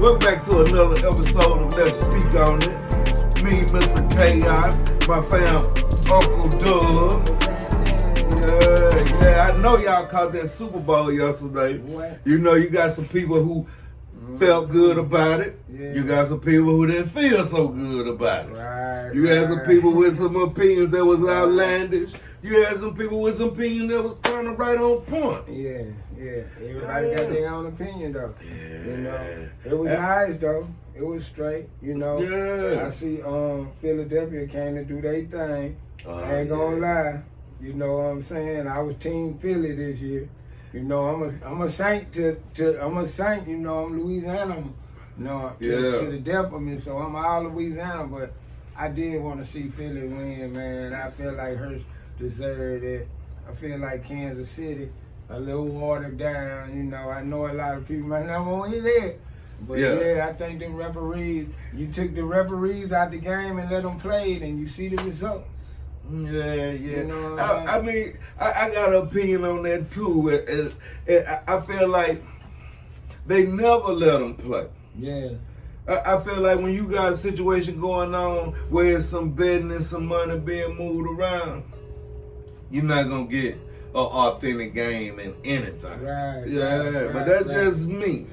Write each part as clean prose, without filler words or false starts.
Welcome back to another episode of Let's Speak On It. Me, Mr. Chaos, my fam, Uncle Doug. Yeah, I know y'all caught that Super Bowl yesterday. What? You know, you got some people who felt good about it. Yeah. You got some people who didn't feel so good about it. Right. You had some people with some opinions that was outlandish. You had some people with some opinions that was kind of right on point. Yeah. Everybody got their own opinion though. Yeah. You know, it was nice though. It was straight. You know. Yeah. I see Philadelphia came to do their thing. I ain't gonna lie. You know what I'm saying? I was Team Philly this year. You know, I'm a saint I'm a saint. You know, I'm Louisiana. To the death of me. So I'm all Louisiana, but I did want to see Philly win, man. I feel like Hurst deserved it. I feel like Kansas City a little watered down. You know, I know a lot of people might not want to hear that. But yeah, I think them referees, you took the referees out the game and let them play it, and you see the results. Yeah. You know I mean, I got an opinion on that too. I feel like they never let them play. Yeah. I feel like when you got a situation going on where it's some betting and some money being moved around, you're not going to get an authentic game in anything. Right. But that's just me.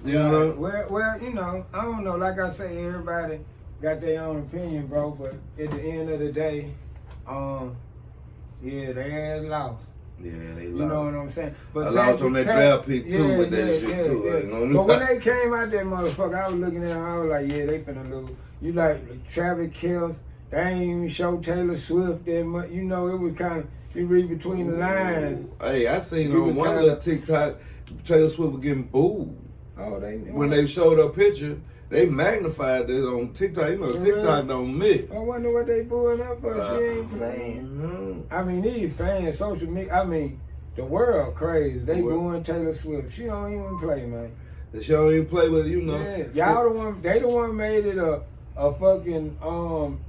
You know? Well, you know, I don't know. Like I say, everybody got their own opinion, bro. But at the end of the day, they ass lost. Yeah, they lost. You know what I'm saying? But I lost on that draft pick too with that shit too. Yeah. But when they came out that motherfucker, I was looking at them, I was like, yeah, they finna lose. You like Travis Kelce, they ain't even show Taylor Swift that much. You know, it was kind of, you read between the lines. Hey, I seen on one little TikTok, Taylor Swift was getting booed. Oh, when they showed her picture, they magnified this on TikTok. You know, TikTok don't miss. I wonder what they booing up for. She ain't playing. I mean, these fans, social media, I mean, the world crazy. They booing Taylor Swift. She don't even play, man. She don't even play, but you know. Yeah, y'all the one, they the one made it a fucking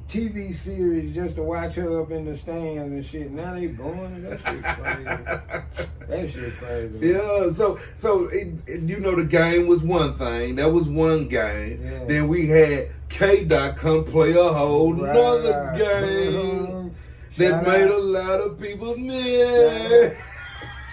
TV series just to watch her up in the stands and shit. Now they booing her. That shit crazy. That shit crazy. Yeah, so you know, the game was one thing. That was one game. Yeah. Then we had K-Dot come play a whole nother game that made a lot of people mad.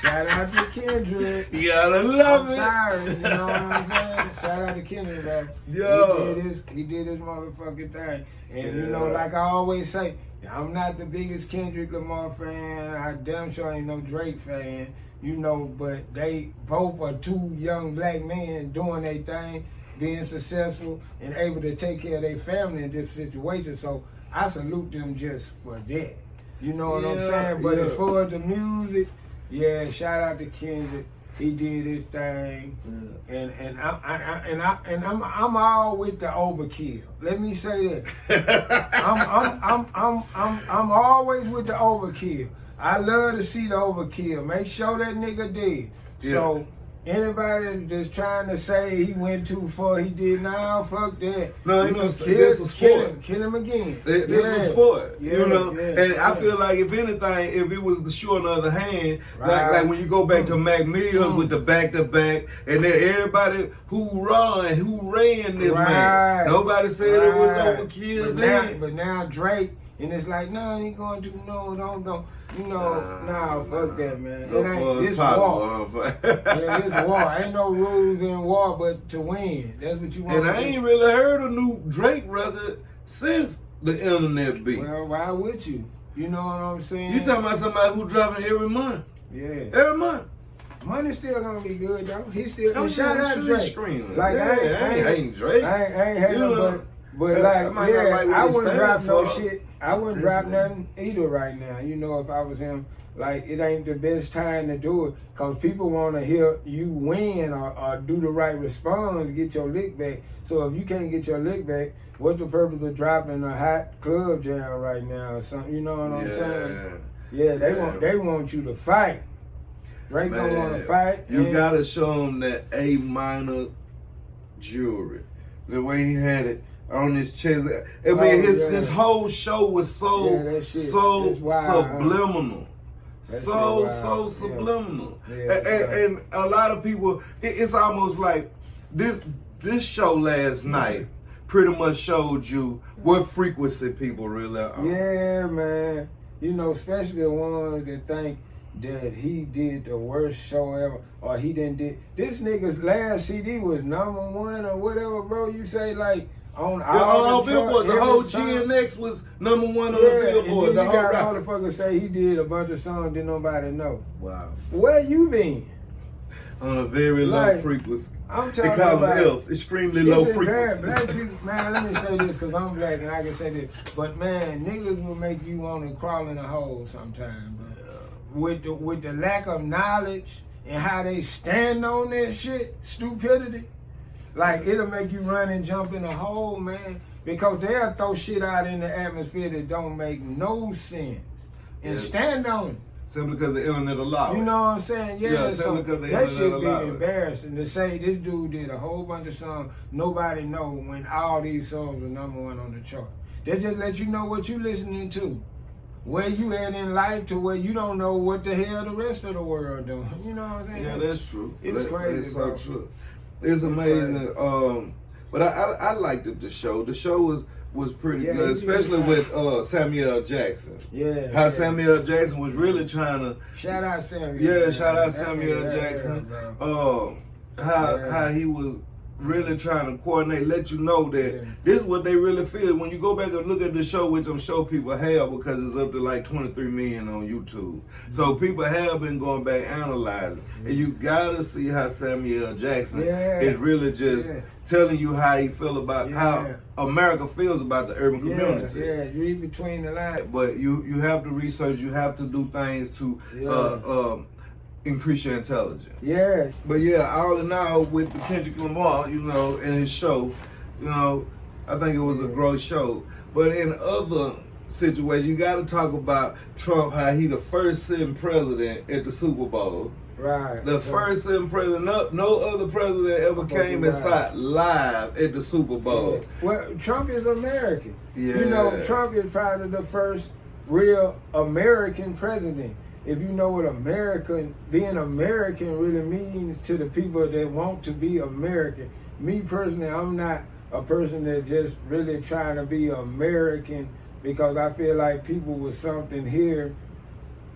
Shout out to Kendrick. You gotta love it. Sorry, you know what I'm saying? Shout out to Kendrick, bro. Yo. He did his motherfucking thing. And you know, like I always say, I'm not the biggest Kendrick Lamar fan. I damn sure ain't no Drake fan. You know, but they both are two young black men doing their thing, being successful and able to take care of their family in this situation. So I salute them just for that. You know what I'm saying? But as far as the music, shout out to Kendrick. He did his thing, and I'm all with the overkill. Let me say that. I'm always with the overkill. I love to see the overkill. Make sure that nigga dead. Yeah. So anybody that's trying to say he went too far, he did now, fuck that. No, you know, this is sport. Kill him again. This is sport. You know, and I feel like if anything, if it was the shoe on the other hand, like when you go back to Mac Mills with the back-to-back, and then everybody who ran this man. Nobody said it was overkill. But now Drake, and it's like, no, he going to, don't. You know, fuck that, man. It ain't this war. This war. Ain't no rules in war but to win. That's what you want. And I ain't really heard a new Drake record since the internet beat. Well, why would you? You know what I'm saying? You talking about somebody who dropping every month? Yeah. Every month. Money's still gonna be good, though. He's still. Shout out Drake. Like I ain't Drake. I ain't hating him, but I wouldn't drop no shit. I wouldn't drop nothing either right now. You know, if I was him, like, it ain't the best time to do it because people want to hear you win or do the right response to get your lick back. So if you can't get your lick back, what's the purpose of dropping a hot club jam right now or something? You know what I'm saying? Yeah, they want you to fight. Drake don't want to fight. You got to show him that A minor jewelry. The way he had it on his chest. I mean, his whole show was so subliminal. So subliminal. And a lot of people, it's almost like this this show last night pretty much showed you what frequency people really are. Yeah, man. You know, especially the ones that think that he did the worst show ever, or he didn't did. This nigga's last CD was #1 or whatever, bro. You say like on all the Billboard. The whole GNX was #1 on the Billboard. And then The you whole got rapper. motherfuckers say he did a bunch of songs that nobody know. Wow. Where you been? On a very low frequency. I'm They talking call about them else, extremely low frequency. Black people, man, let me say this because I'm black and I can say this. But man, niggas will make you want to crawl in a hole sometimes, bro. With the lack of knowledge and how they stand on that shit, stupidity, like it'll make you run and jump in a hole, man. Because they'll throw shit out in the atmosphere that don't make no sense and stand on it. Simply because the internet allowed. You know what I'm saying? Yeah, so because the that internet shit allowed be it. embarrassing to say this dude did a whole bunch of songs nobody know when all these songs were #1 on the chart. They just let you know what you listening to, where you at in life to where you don't know what the hell the rest of the world doing. You know what I'm saying? Yeah, that's true. It's crazy, It's bro. so true. It's amazing. But I liked it, the show. The show was pretty good, especially with Samuel Jackson. Yeah. How Samuel Jackson was really trying to. Shout out Samuel. Yeah, shout out Samuel Jackson. How he was really trying to coordinate, let you know that this is what they really feel. When you go back and look at the show, which I'm sure people have because it's up to like 23 million on YouTube. So people have been going back analyzing. And you gotta see how Samuel Jackson is really just telling you how he feel about how America feels about the urban community. Yeah, read between the lines. But you have to research, you have to do things to increase your intelligence. Yeah. But yeah, all in all, with the Kendrick Lamar, you know, and his show, you know, I think it was a great show. But in other situations, you got to talk about Trump, how he the first sitting president at the Super Bowl. Right. The first sitting president, no other president ever came and sat live at the Super Bowl. Yeah. Well, Trump is American. Yeah. You know, Trump is probably the first real American president. If you know what being American really means to the people that want to be American. Me personally, I'm not a person that just really trying to be American because I feel like people with something here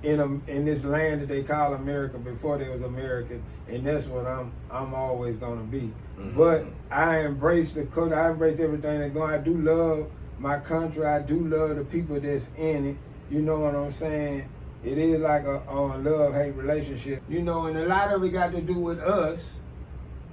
in this land that they call America before they was American, and that's what I'm always gonna be. Mm-hmm. But I embrace the culture. I embrace everything that's going. I do love my country. I do love the people that's in it. You know what I'm saying? It is like a love-hate relationship, you know, and a lot of it got to do with us.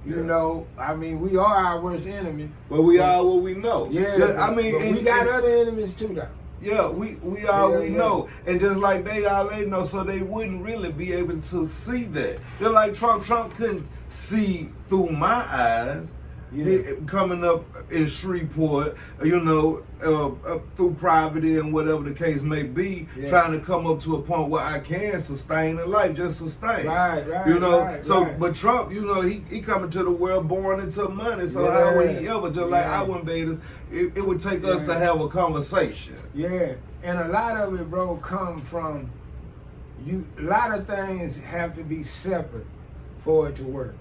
You know, I mean, we are our worst enemy. But we are what we know. Yeah, I mean, but we got other enemies too, though. Yeah, we are we know. And just like they know, so they wouldn't really be able to see that. Just like Trump couldn't see through my eyes. He, coming up in Shreveport, you know, through poverty and whatever the case may be, trying to come up to a point where I can sustain in life, just sustain. Right. You know, but Trump, you know, he coming to the world born into money, so how would he ever, just like I wouldn't be able to, it would take us to have a conversation. Yeah, and a lot of it, bro, come from, a lot of things have to be separate for it to work.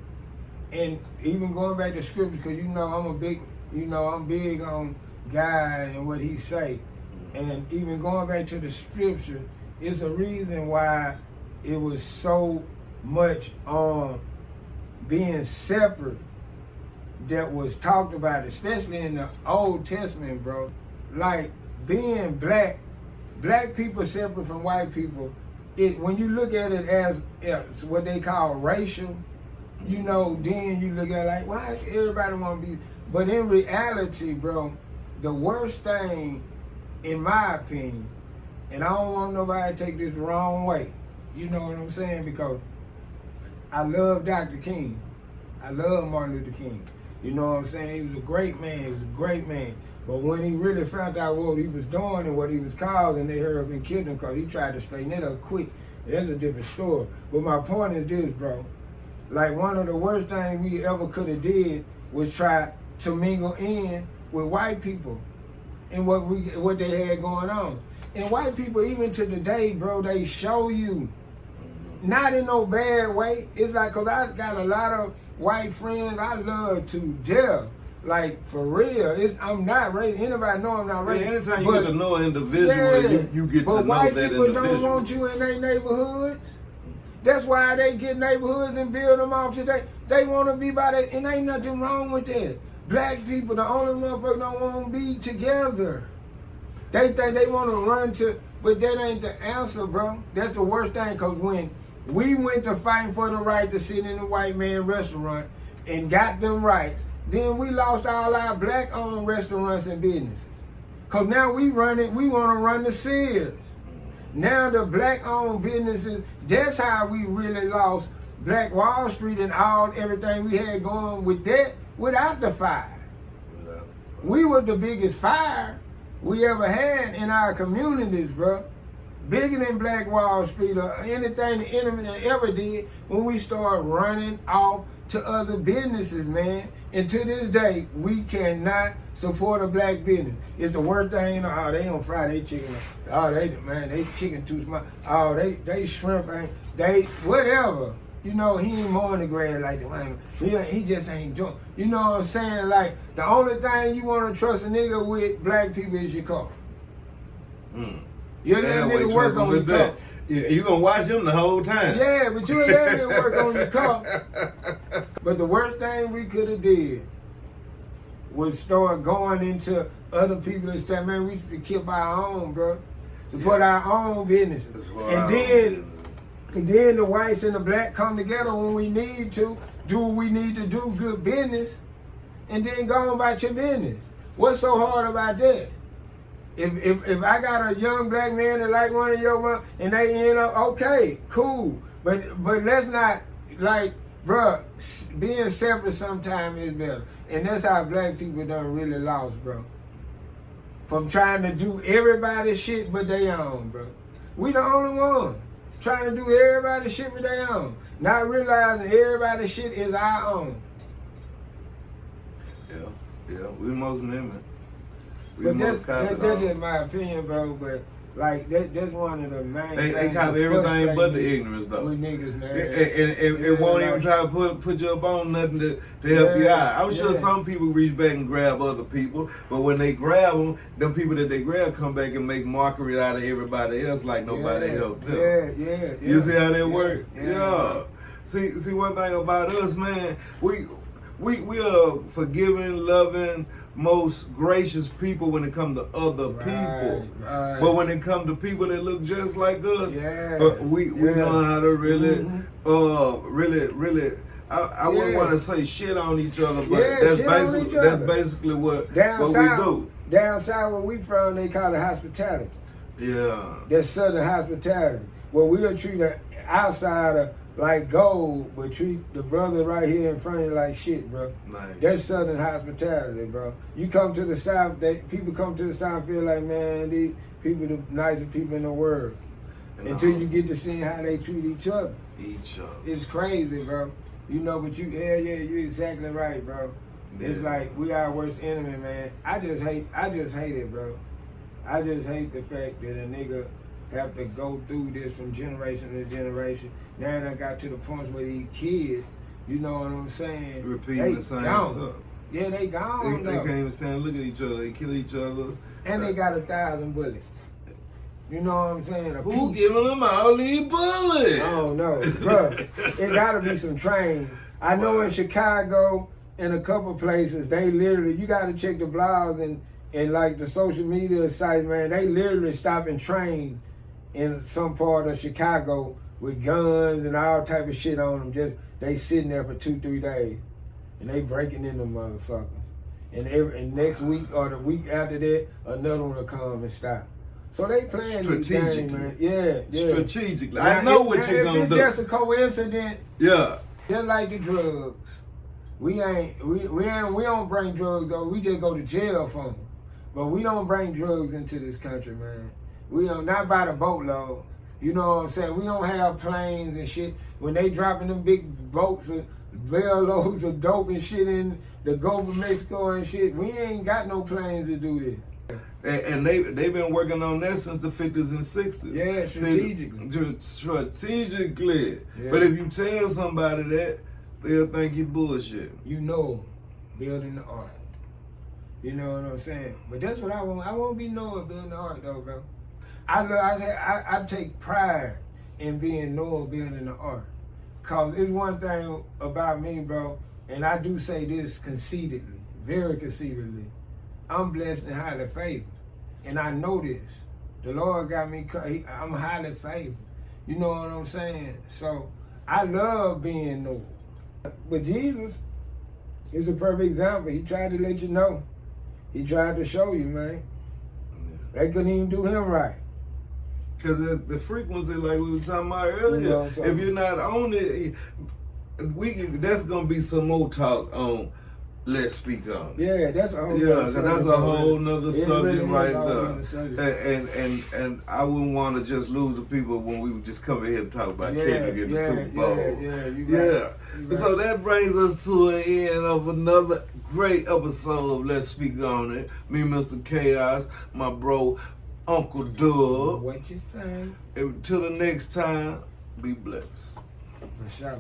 And even going back to scripture, because you know I'm big on God and what he say. And even going back to the scripture, it's a reason why it was so much on being separate that was talked about, especially in the Old Testament, bro. Like being black people separate from white people, when you look at it as what they call racial, you know, then you look at it like, why everybody want to be? But in reality, bro, the worst thing, in my opinion, and I don't want nobody to take this the wrong way, you know what I'm saying? Because I love Dr. King. I love Martin Luther King. You know what I'm saying? He was a great man. But when he really found out what he was doing and what he was causing, they hurried up and killed him because he tried to straighten it up quick. That's a different story. But my point is this, bro. Like one of the worst things we ever could have did was try to mingle in with white people and what they had going on. And white people, even to today, bro, they show you, not in no bad way. It's like, cause I got a lot of white friends I love to death, Like, for real, I'm not racist. Anybody know I'm not racist. Yeah, anytime you get to know an individual, you get to know that individual. But white people don't want you in their neighborhoods. That's why they get neighborhoods and build them off today. They want to be by that, and ain't nothing wrong with that. Black people, the only motherfuckers don't want to be together. They think they want to run to, but that ain't the answer, bro. That's the worst thing, because when we went to fighting for the right to sit in a white man restaurant and got them rights, then we lost all our black-owned restaurants and businesses. Because now we want to run the Sears. Now the black-owned businesses, that's how we really lost Black Wall Street and everything we had going with that without the fire. We were the biggest fire we ever had in our communities, bro. Bigger than Black Wall Street or anything the internet ever did when we started running off to other businesses, man. And to this day, we cannot support a black business. It's the worst thing, they don't fry their chicken. They chicken too small. They shrimp ain't, whatever. He ain't mowing the grass like the he just ain't doing. You know what I'm saying? Like, the only thing you want to trust a nigga with black people is your car. You let that nigga work on your car. Yeah, you gonna watch him the whole time. Yeah, but you ain't let him work on your car. But the worst thing we could have did was start going into other people and say, man, we should keep our own, bro. Support our own businesses. And then the whites and the black come together when we need to, do what we need to do, good business, and then go on about your business. What's so hard about that? If I got a young black man that like one of your mom and they end up, okay, cool. But let's not, like, bruh, being separate sometimes is better. And that's how black people done really lost, bro. From trying to do everybody's shit but their own, bro. We the only one trying to do everybody's shit but their own. Not realizing everybody's shit is our own. Yeah, we most women. But that's just my opinion, bro. But like that's one of the main things. They copy everything but the ignorance, though. We niggas, man. And won't even try to put you up on nothing to help you out. I'm sure some people reach back and grab other people, but when they grab them people that they grab come back and make mockery out of everybody else like nobody helped them. Yeah. You see how that work? Yeah. See, one thing about us, man, we are forgiving, loving, most gracious people when it comes to other people. Right. But when it comes to people that look just like us, we know how to really, really. I wouldn't want to say shit on each other, but that's basically what we do. Down south where we from, they call it hospitality. Yeah. That's Southern hospitality. Where we'll treat an outsider like gold, but treat the brother right here in front of you like shit, bro. Nice. That's Southern hospitality, bro. You come to the South, people come to the South and feel like, man, these people the nicest people in the world. Until you get to see how they treat each other. It's crazy, bro. But you're exactly right, bro. Yeah. It's like we our worst enemy, man. I just hate it, bro. I just hate the fact that a nigga have to go through this from generation to generation. Now I got to the point where these kids, you know what I'm saying? Repeating the same stuff. Yeah, they gone. They can't even stand and look at each other. They kill each other. And they got 1,000 bullets. You know what I'm saying? Who giving them all these bullets? I don't know, bro. It gotta be some trains. I know in Chicago, in a couple places, they literally, you gotta check the blogs and like the social media sites, man, they literally stopping trains in some part of Chicago with guns and all type of shit on them. Just they sitting there for 2-3 days, and they breaking in them motherfuckers. And next week or the week after that, another one will come and stop. So they playing strategically, these games, man. Yeah. Strategically, I know what you're gonna do. It's just a coincidence. Yeah. Just like the drugs, we don't bring drugs though. We just go to jail for them. But we don't bring drugs into this country, man. We don't, not by the boatloads. You know what I'm saying? We don't have planes and shit. When they dropping them big boats of loads of dope and shit in the Gulf of Mexico and shit, we ain't got no planes to do this. And they've been working on that since the 50s and 60s. Yeah, strategically. Strategically. Yeah. But if you tell somebody that, they'll think you bullshit. Building the art. You know what I'm saying? But that's what I want. I won't be Noah building the ark though, bro. I take pride in being Noah building the ark. Cause it's one thing about me, bro, and I do say this conceitedly, very conceitedly. I'm blessed and highly favored. And I know this. The Lord got me, I'm highly favored. You know what I'm saying? So I love being Noah. But Jesus is the perfect example. He tried to let you know. He tried to show you, man. They couldn't even do him right. Because the frequency, like we were talking about earlier, You know, if you're not on it, that's going to be some more talk on Let's Speak On It. Yeah, that's a whole nother subject. That's a whole nother subject right there. And I wouldn't want to just lose the people when we would just come in here and talk about Kendrick in the Super Bowl. Right. So that brings us to an end of another great episode of Let's Speak On It. Me, Mr. Chaos, my bro, Uncle Doug. What you saying? Until the next time, be blessed. For sure.